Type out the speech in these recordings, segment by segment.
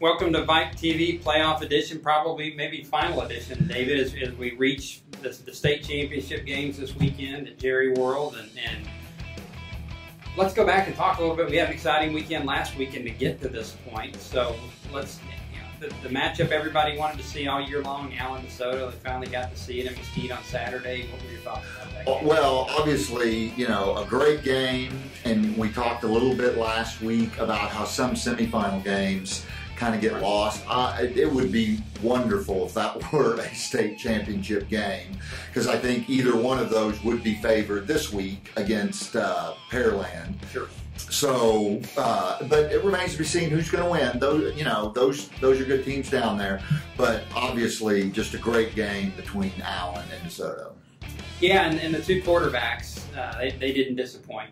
Welcome to VYPE TV Playoff Edition, probably maybe final edition, David, as we reach the state championship games this weekend at Jerry World. And let's go back and talk a little bit. We had an exciting weekend last weekend to get to this point. So let's, the matchup everybody wanted to see all year long, Allen DeSoto, they finally got to see it in Mesquite on Saturday. What were your thoughts about that game? Well, obviously, a great game, and we talked a little bit last week about how some semifinal games kind of get lost. It would be wonderful if that were a state championship game, because I think either one of those would be favored this week against Pearland. Sure. So, but it remains to be seen who's going to win. Those are good teams down there. But obviously, just a great game between Allen and DeSoto. Yeah, and the two quarterbacks, they didn't disappoint,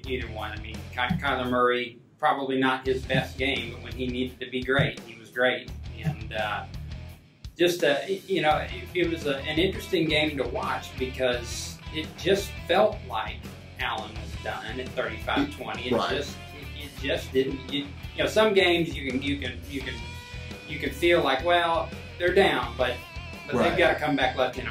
either one. I mean, Kyler Murray, probably not his best game, but when he needed to be great, he was great. And it was an interesting game to watch because it just felt like Allen was done at 35-20. Right. It just didn't. Some games you can feel like, well, they're down, but right. They've got to come back left. I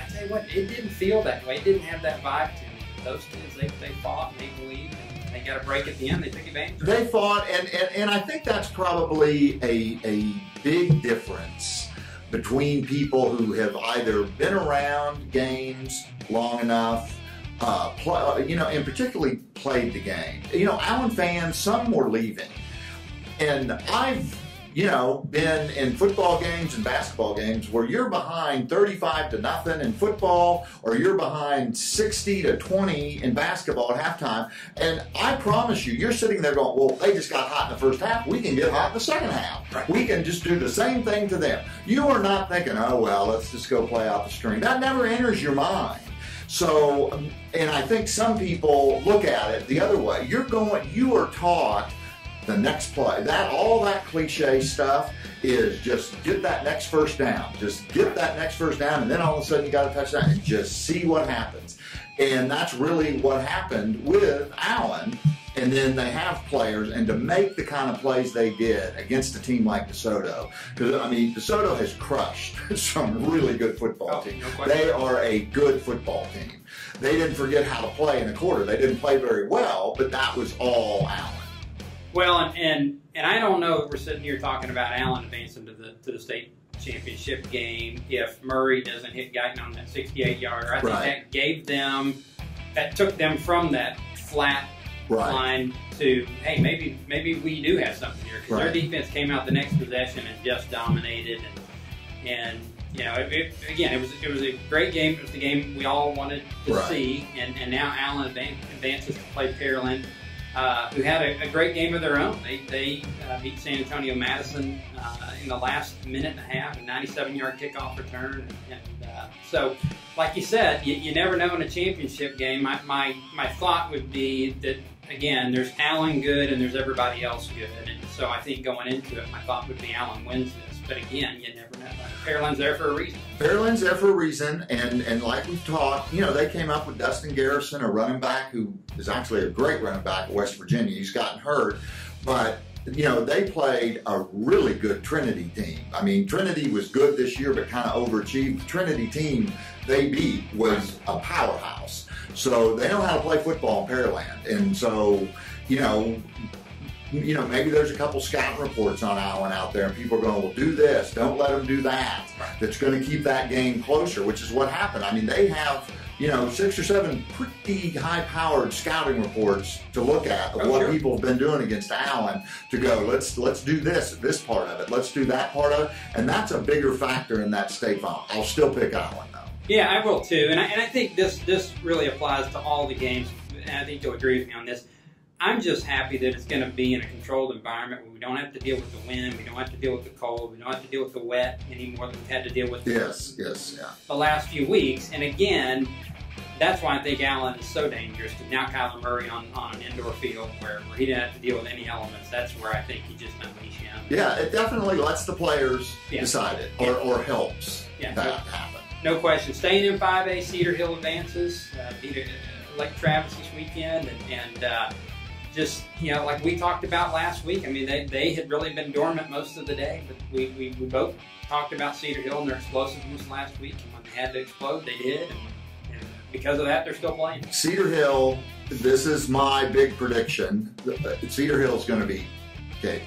tell you what, it didn't feel that way. It didn't have that vibe to it. Those kids, they fought and they believed. They got a break at the end. They took advantage. They fought, and I think that's probably a big difference between people who have either been around games long enough, and particularly played the game. Allen fans, some were leaving, and I've been in football games and basketball games where you're behind 35-0 in football, or you're behind 60-20 in basketball at halftime. And I promise you, you're sitting there going, well, they just got hot in the first half. We can get hot in the second half. Right. We can just do the same thing to them. You are not thinking, oh, well, let's just go play out the string. That never enters your mind. So, and I think some people look at it the other way. You are taught the next play. All that cliche stuff is just get that next first down. Just get that next first down, and then all of a sudden you got a touchdown, and just see what happens. And that's really what happened with Allen. And then they have players, and to make the kind of plays they did against a team like DeSoto, because DeSoto has crushed some really good football teams. No they are a good football team. They didn't forget how to play in the quarter. They didn't play very well, but that was all Allen. Well, and I don't know that we're sitting here talking about Allen advancing to the state championship game if Murray doesn't hit Guyton on that 68-yarder. I think that took them from that flat line to, hey, maybe we do have something here, because their defense came out the next possession and just dominated. And it was a great game. It was the game we all wanted to see. And now Allen advances to play Pearland, who had a great game of their own. They beat San Antonio Madison in the last minute and a half, a 97-yard kickoff return. So, like you said, you never know in a championship game. My thought would be that, again, there's Allen good and there's everybody else good. And so I think going into it, my thought would be Allen wins this. But again, you never know. Pearland's there for a reason. Pearland's there for a reason, and like we've talked, they came up with Dustin Garrison, a running back who is actually a great running back at West Virginia. He's gotten hurt, but they played a really good Trinity team. I mean, Trinity was good this year, but kind of overachieved. The Trinity team they beat was a powerhouse. So they know how to play football in Pearland, and so maybe there's a couple scouting reports on Allen out there, and people are going, well, do this, don't let them do that. That's going to keep that game closer, which is what happened. I mean, they have, 6 or 7 pretty high-powered scouting reports to look at of what people have been doing against Allen to go, let's do this part of it, let's do that part of it, and that's a bigger factor in that state final. I'll still pick Allen, though. Yeah, I will, too, and I think this really applies to all the games, and I think you'll agree with me on this. I'm just happy that it's going to be in a controlled environment where we don't have to deal with the wind, we don't have to deal with the cold, we don't have to deal with the wet any more than we've had to deal with the last few weeks. And again, that's why I think Allen is so dangerous, because now Kyler Murray on an indoor field where he didn't have to deal with any elements, that's where I think he just unleashed him. Yeah, it definitely lets the players decide it, or helps that happen. No question. Staying in 5A, Cedar Hill advances, beat Lake Travis this weekend, and just, like we talked about last week, I mean, they had really been dormant most of the day, but we both talked about Cedar Hill and their explosiveness last week, and when they had to explode, they did, and because of that, they're still playing. Cedar Hill, this is my big prediction. Cedar Hill is going to beat Katy.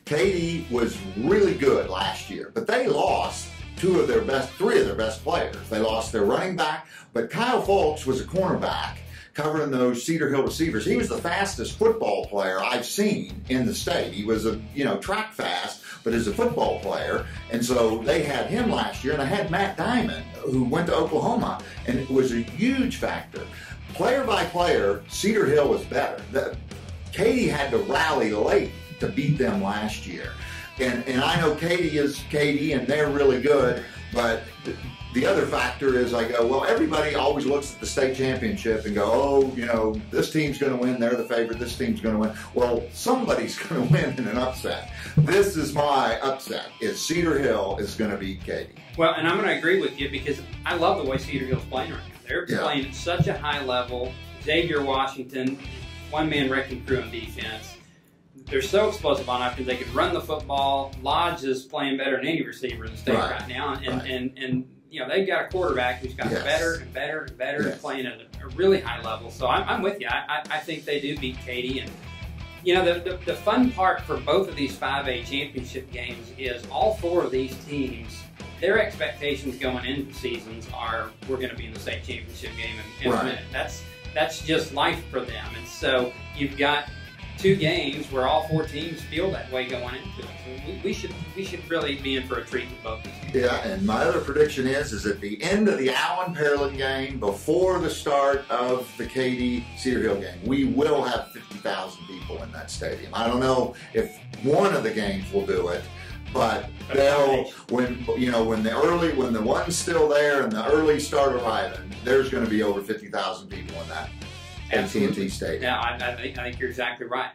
Katy was really good last year, but they lost three of their best players. They lost their running back, but Kyle Folks was a cornerback covering those Cedar Hill receivers. He was the fastest football player I've seen in the state. He was track fast, but as a football player, and so they had him last year, and I had Matt Diamond, who went to Oklahoma, and it was a huge factor. Player by player, Cedar Hill was better. Katy had to rally late to beat them last year. And I know Katy is Katy, and they're really good, but the other factor is I go, well, everybody always looks at the state championship and go, oh, this team's going to win, they're the favorite, this team's going to win. Well, somebody's going to win in an upset. This is my upset, is Cedar Hill is going to beat Katy. Well, and I'm going to agree with you because I love the way Cedar Hill's playing right now. They're playing at such a high level. Xavier Washington, one-man wrecking crew on defense. They're so explosive on offense. They can run the football. Lodge is playing better than any receiver in the state right now. And they've got a quarterback who's gotten better and better and better and playing at a really high level. So I'm with you. I think they do beat Katy. And, the fun part for both of these 5A championship games is all four of these teams, their expectations going into the seasons are, we're going to be in the state championship game in a minute. That's just life for them. And so you've got two games where all four teams feel that way going into it. So we should really be in for a treat with both these games. Yeah, and my other prediction is at the end of the Allen Pearland game, before the start of the Katy Cedar Hill game, we will have 50,000 people in that stadium. I don't know if one of the games will do it, but they'll when the one's still there and the early start arriving, there's going to be over 50,000 people in that AT&T Stadium. Yeah, I think you're exactly right.